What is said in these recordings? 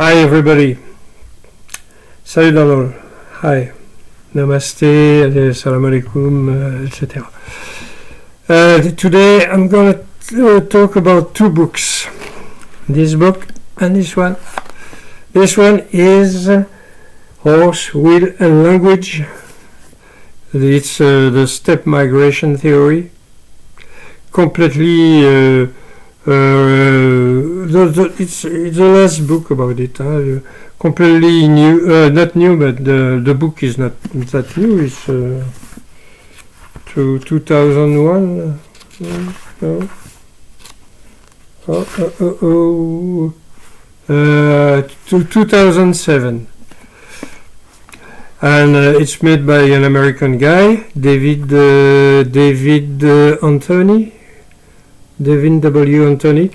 Hi everybody. Salut dans l'eau. Hi. Namaste, salam alaikum, etc. Today I'm going to talk about two books. This book and this one. This one is Horse, Will and Language. It's the steppe migration theory. Completely it's the last book about it. Completely new, not new, but the book is not that new. It's to 2001. No. To 2007. And it's made by an American guy, David Anthony. Devin W. Anthony,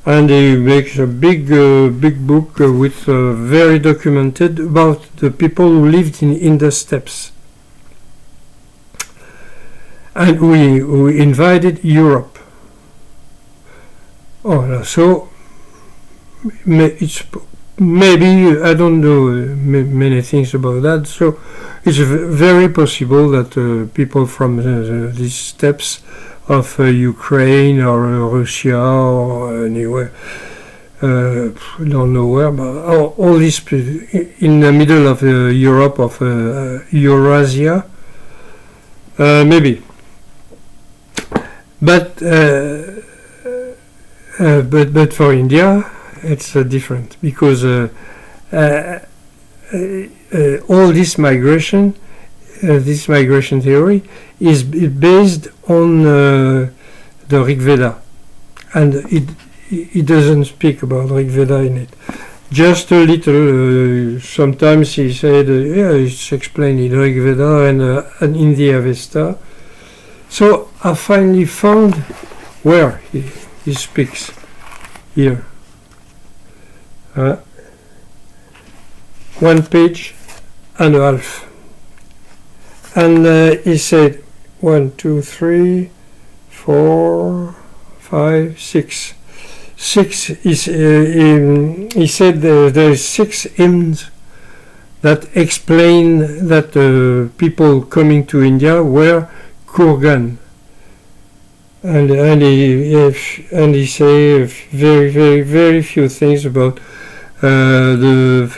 and he makes a big book with very documented about the people who lived in the steppes. And we invited Europe. So it's maybe, I don't know many things about that, so it's very possible that people from these steppes of Ukraine or Russia or anywhere, don't know where, but all this in the middle of Europe, of Eurasia, maybe. But for India, it's different, because all this migration theory is based on the Rig Veda, and it doesn't speak about Rig Veda in it. Just a little. Sometimes he said, it's explained in Rig Veda and in the Avesta. So I finally found where he speaks here. 1 page and a half. And he said 1, 2, 3, 4, 5, 6. 6 is he said there is 6 hymns that explain that people coming to India were Kurgan, and he say very, very, very few things about the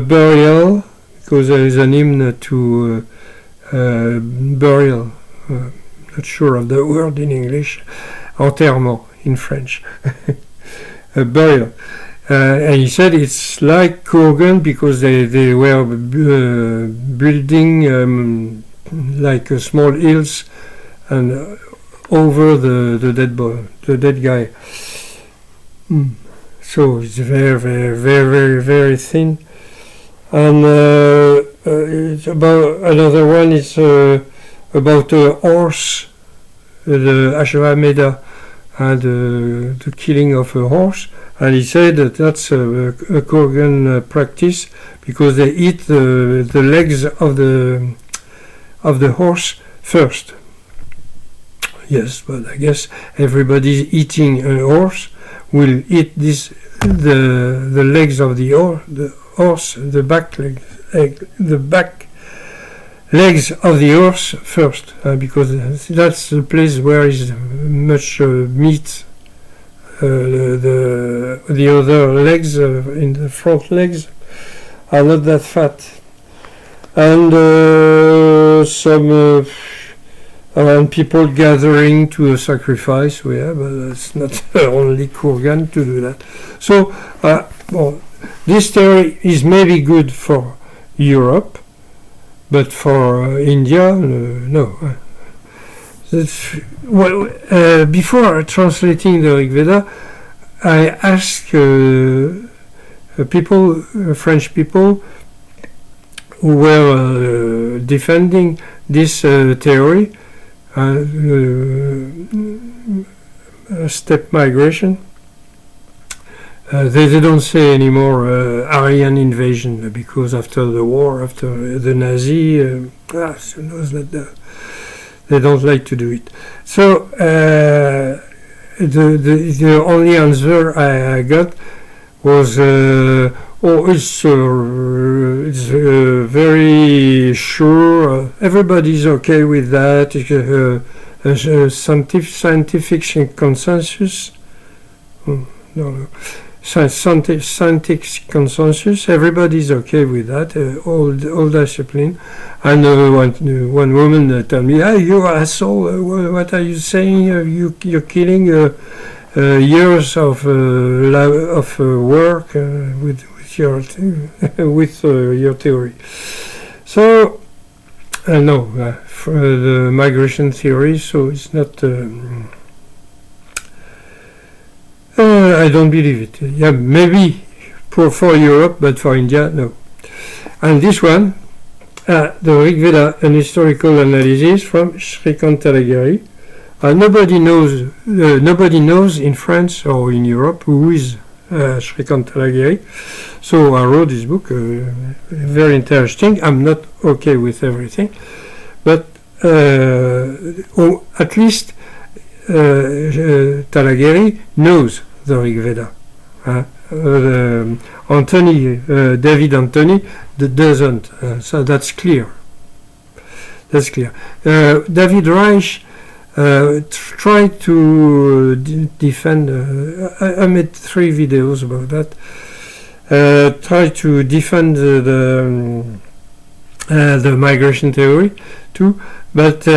burial, because there is an hymn to burial. Not sure of the word in English. Enterrement in French. Burial. And he said it's like Kurgan because they were building like small hills and over the dead guy. So it's very, very, very, very, very thin. And it's about another one is about a horse, the Ashwamedha, and the killing of a horse. And he said that that's a Kurgan practice because they eat the legs of the horse first. Yes, but I guess everybody eating a horse will eat the legs of the horse, the back legs of the horse first, because that's the place where is much meat. The other legs, in the front legs, are not that fat. And some people gathering to a sacrifice, but it's not only Kurgan to do that. So, this theory is maybe good for Europe, but for India, no. Before translating the Rig Veda, I asked French people who were defending this theory, steppe migration. They don't say anymore Aryan invasion, because after the war, after the Nazi, they don't like to do it. So the only answer I got was, it's very sure. Everybody's okay with that. Scientific consensus. No. Scientific consensus. Everybody's okay with that. All discipline. And one woman told me, "Ah, you asshole! What are you saying? You're killing years of work with your your theory." So no, for the migration theory. So it's not. I don't believe it. Yeah, maybe for Europe, but for India, no. And this one, the Rig Veda, an historical analysis from Shrikant Talageri. Nobody knows in France or in Europe who is Shrikant Talageri. So I wrote this book, very interesting. I'm not okay with everything, but at least Talageri knows the Rig Veda. David Anthony doesn't. So that's clear. David Reich tried to defend. I made 3 videos about that. Tried to defend the migration theory too, but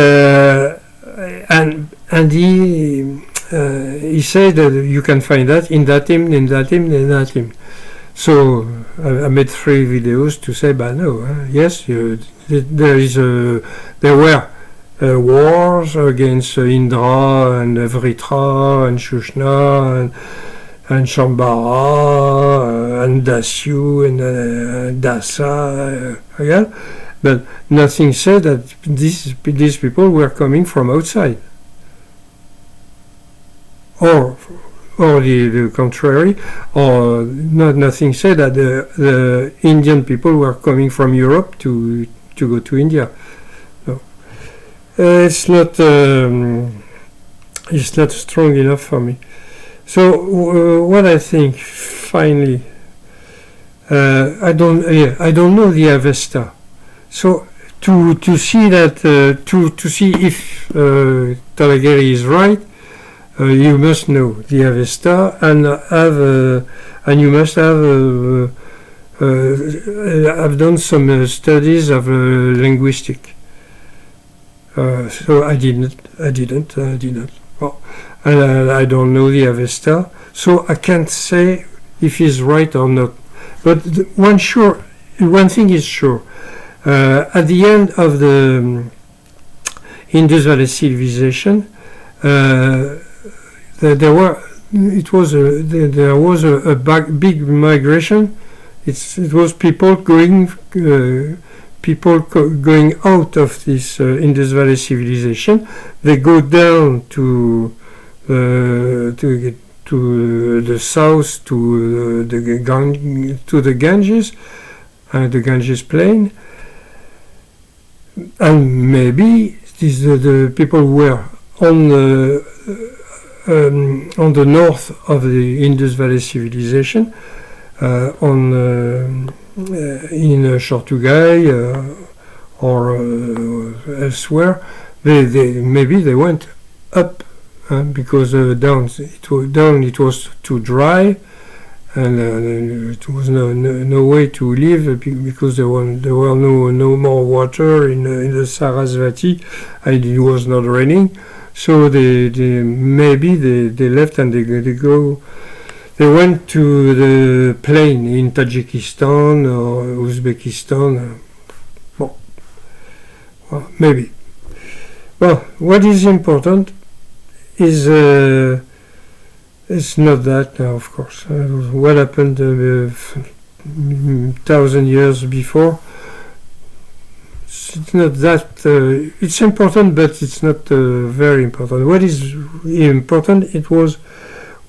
and he said that you can find that in that hymn. So I made 3 videos to say, but no, yes, there were wars against Indra and Vritra and Shushna and Shambhara and Dasyu and Dasa, but nothing said that these people were coming from outside. Or the contrary, or nothing said that the Indian people were coming from Europe to go to India. No, it's not strong enough for me. So what I think finally, I don't know the Avesta. So to see that to see if Talageri is right. You must know the Avesta and you must have. I've done some studies of linguistic. So I didn't. Oh, and I don't know the Avesta, so I can't say if he's right or not. But one thing is sure. At the end of the Indus Valley civilization. There was a big migration. It was people going out of this Indus Valley civilization. They go down to the south to the Ganges, the Ganges plain, and maybe the people who were on the north of the Indus Valley civilization, in Shortugai or elsewhere, maybe they went up because down it was too dry, and it was no way to live because there were no more water in the Sarasvati, and it was not raining. So they left and they went to the plain in Tajikistan or Uzbekistan. Well, maybe. Well, what is important is it's not that now, of course. What happened 1,000 years before? It's not that. It's important, but it's not very important. What is important? It was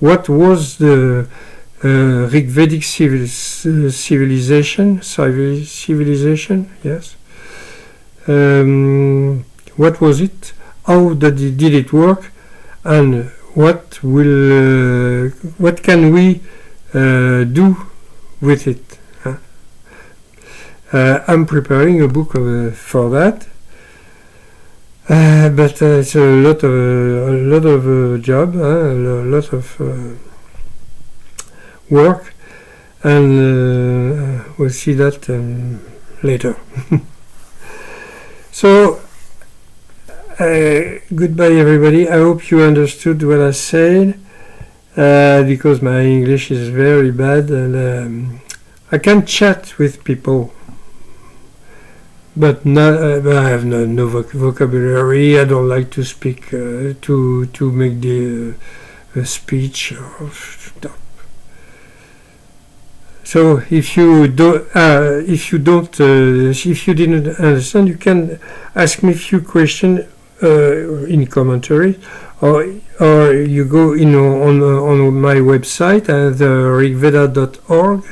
what was the Rig Vedic civilization. Yes. What was it? How did it work? And what can we do with it? I'm preparing a book for that, but it's a lot of job, a lot of work, and we'll see that later. So, goodbye everybody. I hope you understood what I said, because my English is very bad, and I can chat with people, but I have no vocabulary. I don't like to speak, to make the speech or stuff. So if you didn't understand, you can ask me a few questions in commentary, or you go on my website at rigveda.org.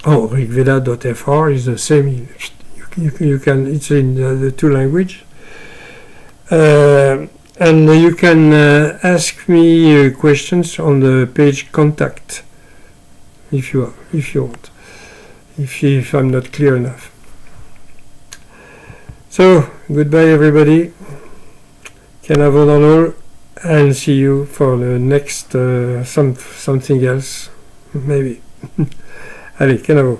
Oh, rigveda.fr is the same. You can. It's in the two language, and you can ask me questions on the page contact. If you want, if I'm not clear enough. So, goodbye everybody, Canavo dans l'eau, and see you for the next something else, maybe. Allez, Canavo.